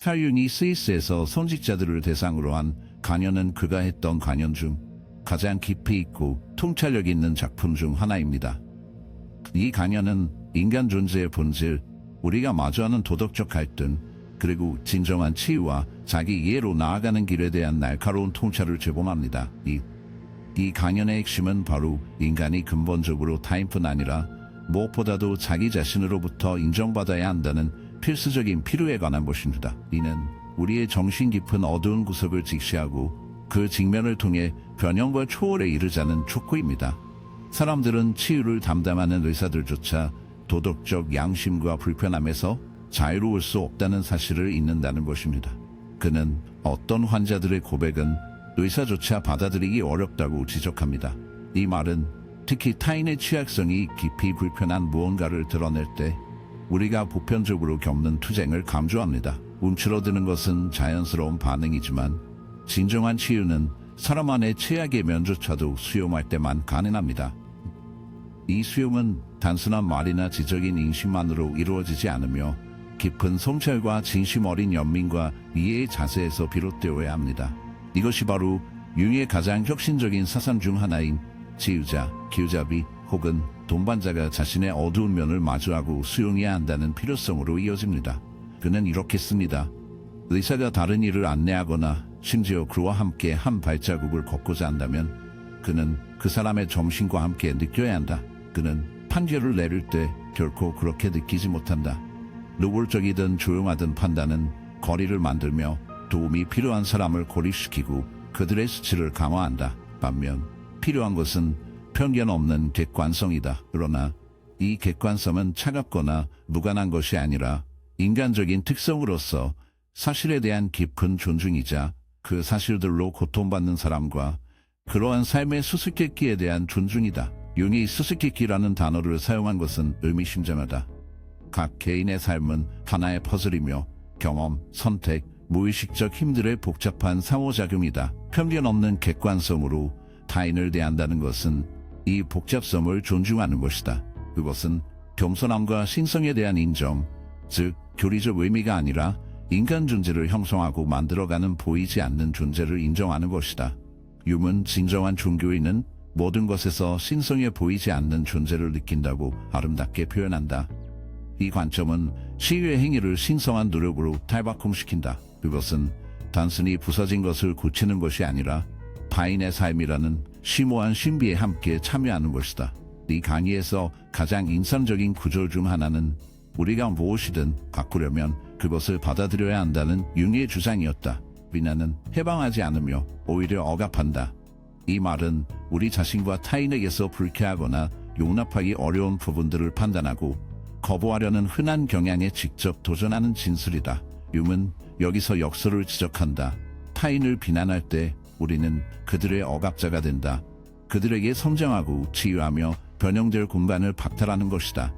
탈융이 스위스에서 선직자들을 대상으로 한 강연은 그가 했던 강연 중 가장 깊이 있고 통찰력 있는 작품 중 하나입니다. 이 강연은 인간 존재의 본질, 우리가 마주하는 도덕적 갈등, 그리고 진정한 치유와 자기 이해로 나아가는 길에 대한 날카로운 통찰을 제공합니다. 이 강연의 핵심은 바로 인간이 근본적으로 타인뿐 아니라 무엇보다도 자기 자신으로부터 인정받아야 한다는 필수적인 필요에 관한 것입니다. 이는 우리의 정신 깊은 어두운 구석을 직시하고 그 직면을 통해 변형과 초월에 이르자는 촉구입니다. 사람들은 치유를 담당하는 의사들조차 도덕적 양심과 불편함에서 자유로울 수 없다는 사실을 잊는다는 것입니다. 그는 어떤 환자들의 고백은 의사조차 받아들이기 어렵다고 지적합니다. 이 말은 특히 타인의 취약성이 깊이 불편한 무언가를 드러낼 때 우리가 보편적으로 겪는 투쟁을 강조합니다. 움츠러드는 것은 자연스러운 반응이지만 진정한 치유는 사람 안의 최악의 면조차도 수용할 때만 가능합니다. 이 수용은 단순한 말이나 지적인 인식만으로 이루어지지 않으며 깊은 성찰과 진심 어린 연민과 이해의 자세에서 비롯되어야 합니다. 이것이 바로 융의 가장 혁신적인 사상 중 하나인 치유자, 기우자비 혹은 동반자가 자신의 어두운 면을 마주하고 수용해야 한다는 필요성으로 이어집니다. 그는 이렇게 씁니다. 의사가 다른 이를 안내하거나 심지어 그와 함께 한 발자국을 걷고자 한다면 그는 그 사람의 정신과 함께 느껴야 한다. 그는 판결을 내릴 때 결코 그렇게 느끼지 못한다. 노골적이든 조용하든 판단은 거리를 만들며 도움이 필요한 사람을 고립시키고 그들의 수치를 강화한다. 반면 필요한 것은 편견 없는 객관성이다. 그러나 이 객관성은 차갑거나 무관한 것이 아니라 인간적인 특성으로서 사실에 대한 깊은 존중이자 그 사실들로 고통받는 사람과 그러한 삶의 수수께끼에 대한 존중이다. 융이 수수께끼라는 단어를 사용한 것은 의미심장하다. 각 개인의 삶은 하나의 퍼즐이며 경험, 선택, 무의식적 힘들의 복잡한 상호작용이다. 편견 없는 객관성으로 타인을 대한다는 것은 이 복잡성을 존중하는 것이다. 그것은 겸손함과 신성에 대한 인정, 즉 교리적 의미가 아니라 인간 존재를 형성하고 만들어가는 보이지 않는 존재를 인정하는 것이다. 융은 진정한 종교인은 모든 것에서 신성해 보이지 않는 존재를 느낀다고 아름답게 표현한다. 이 관점은 치유의 행위를 신성한 노력으로 탈바꿈시킨다. 그것은 단순히 부서진 것을 고치는 것이 아니라 타인의 삶이라는 심오한 신비에 함께 참여하는 것이다. 이 강의에서 가장 인상적인 구절 중 하나는 우리가 무엇이든 바꾸려면 그것을 받아들여야 한다는 융의 주장이었다. 비난은 해방하지 않으며 오히려 억압한다. 이 말은 우리 자신과 타인에게서 불쾌하거나 용납하기 어려운 부분들을 판단하고 거부하려는 흔한 경향에 직접 도전하는 진술이다. 융은 여기서 역설을 지적한다. 타인을 비난할 때 우리는 그들의 억압자가 된다. 그들에게 성장하고 치유하며 변형될 공간을 박탈하는 것이다.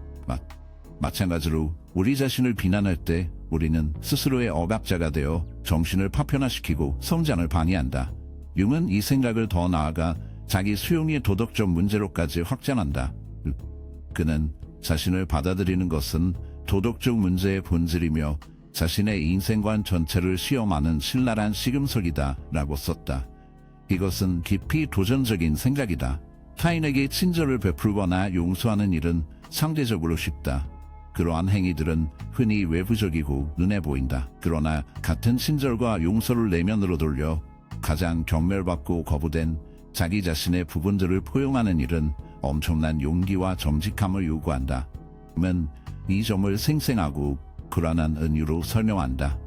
마찬가지로 우리 자신을 비난할 때 우리는 스스로의 억압자가 되어 정신을 파편화시키고 성장을 방해한다. 융은 이 생각을 더 나아가 자기 수용의 도덕적 문제로까지 확장한다. 그는 자신을 받아들이는 것은 도덕적 문제의 본질이며 자신의 인생관 전체를 시험하는 신랄한 시금석이다 라고 썼다. 이것은 깊이 도전적인 생각이다. 타인에게 친절을 베풀거나 용서하는 일은 상대적으로 쉽다. 그러한 행위들은 흔히 외부적이고 눈에 보인다. 그러나 같은 친절과 용서를 내면으로 돌려 가장 경멸받고 거부된 자기 자신의 부분들을 포용하는 일은 엄청난 용기와 정직함을 요구한다. 은 이 점을 생생하고 불안한 은유로 설명한다.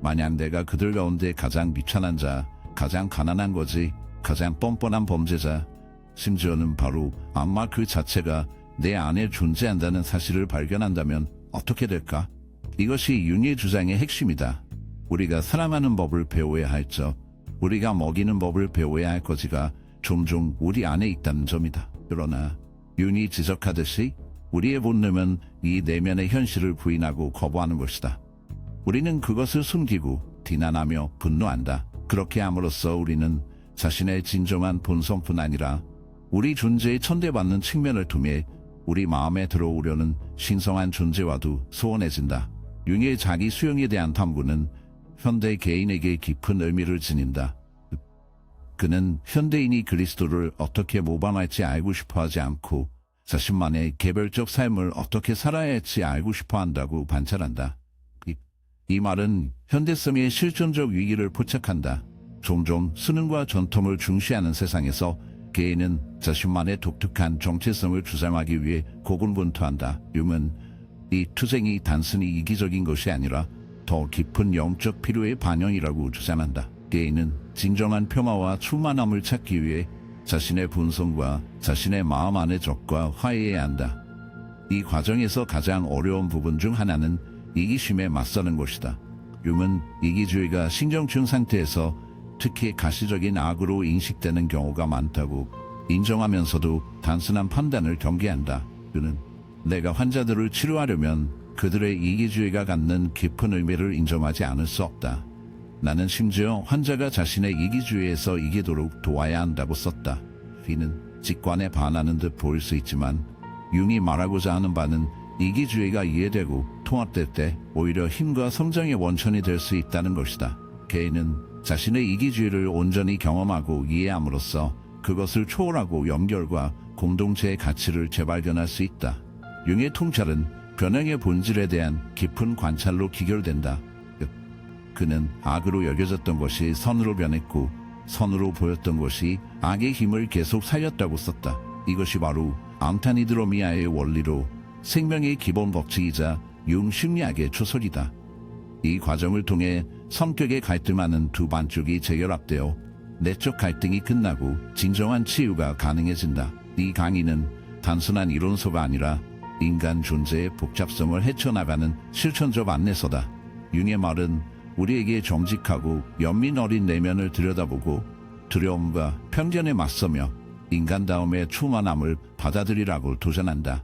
만약 내가 그들 가운데 가장 비천한 자, 가장 가난한 거지, 가장 뻔뻔한 범죄자, 심지어는 바로 악마 그 자체가 내 안에 존재한다는 사실을 발견한다면 어떻게 될까? 이것이 융의 주장의 핵심이다. 우리가 사랑하는 법을 배워야 할 적, 우리가 먹이는 법을 배워야 할 거지가 종종 우리 안에 있다는 점이다. 그러나 융이 지적하듯이 우리의 본능은 이 내면의 현실을 부인하고 거부하는 것이다. 우리는 그것을 숨기고 비난하며 분노한다. 그렇게 함으로써 우리는 자신의 진정한 본성뿐 아니라 우리 존재의 천대받는 측면을 통해 우리 마음에 들어오려는 신성한 존재와도 소원해진다. 융의 자기 수용에 대한 탐구는 현대 개인에게 깊은 의미를 지닌다. 그는 현대인이 그리스도를 어떻게 모방할지 알고 싶어 하지 않고 자신만의 개별적 삶을 어떻게 살아야 할지 알고 싶어 한다고 관찰한다. 이 말은 현대성의 실존적 위기를 포착한다. 종종 수능과 전통을 중시하는 세상에서 개인은 자신만의 독특한 정체성을 주장하기 위해 고군분투한다. 융은 이 투쟁이 단순히 이기적인 것이 아니라 더 깊은 영적 필요의 반영이라고 주장한다. 개인은 진정한 평화와 충만함을 찾기 위해 자신의 본성과 자신의 마음 안의 적과 화해해야 한다. 이 과정에서 가장 어려운 부분 중 하나는 이기심에 맞서는 것이다. 융은 이기주의가 신정증 상태에서 특히 가시적인 악으로 인식되는 경우가 많다고 인정하면서도 단순한 판단을 경계한다. 그는 내가 환자들을 치료하려면 그들의 이기주의가 갖는 깊은 의미를 인정하지 않을 수 없다. 나는 심지어 환자가 자신의 이기주의에서 이기도록 도와야 한다고 썼다. 이는 직관에 반하는 듯 보일 수 있지만 융이 말하고자 하는 바는 이기주의가 이해되고 통합될 때 오히려 힘과 성장의 원천이 될 수 있다는 것이다. 개인은 자신의 이기주의를 온전히 경험하고 이해함으로써 그것을 초월하고 연결과 공동체의 가치를 재발견할 수 있다. 융의 통찰은 변형의 본질에 대한 깊은 관찰로 기결된다. 그는 악으로 여겨졌던 것이 선으로 변했고 선으로 보였던 것이 악의 힘을 계속 살렸다고 썼다. 이것이 바로 앙타니드로미아의 원리로 생명의 기본 법칙이자 융 심리학의 초설이다. 이 과정을 통해 성격의 갈등하는 두 반쪽이 재결합되어 내적 갈등이 끝나고 진정한 치유가 가능해진다. 이 강의는 단순한 이론서가 아니라 인간 존재의 복잡성을 헤쳐나가는 실천적 안내서다. 융의 말은 우리에게 정직하고 연민 어린 내면을 들여다보고 두려움과 편견에 맞서며 인간다움의 충만함을 받아들이라고 도전한다.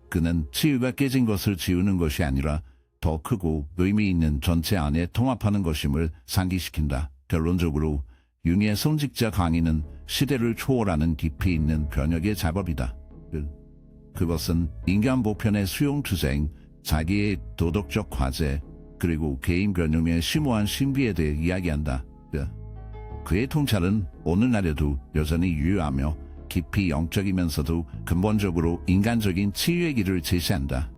그는 치유가 깨진 것을 지우는 것이 아니라 더 크고 의미 있는 전체 안에 통합하는 것임을 상기시킨다. 결론적으로 융의 성직자 강의는 시대를 초월하는 깊이 있는 변혁의 작업이다. 그것은 인간 보편의 수용 투쟁, 자기의 도덕적 과제, 그리고 개인 변형의 심오한 신비에 대해 이야기한다. 그의 통찰은 오늘날에도 여전히 유효하며 깊이 영적이면서도 근본적으로 인간적인 치유의 길을 제시한다.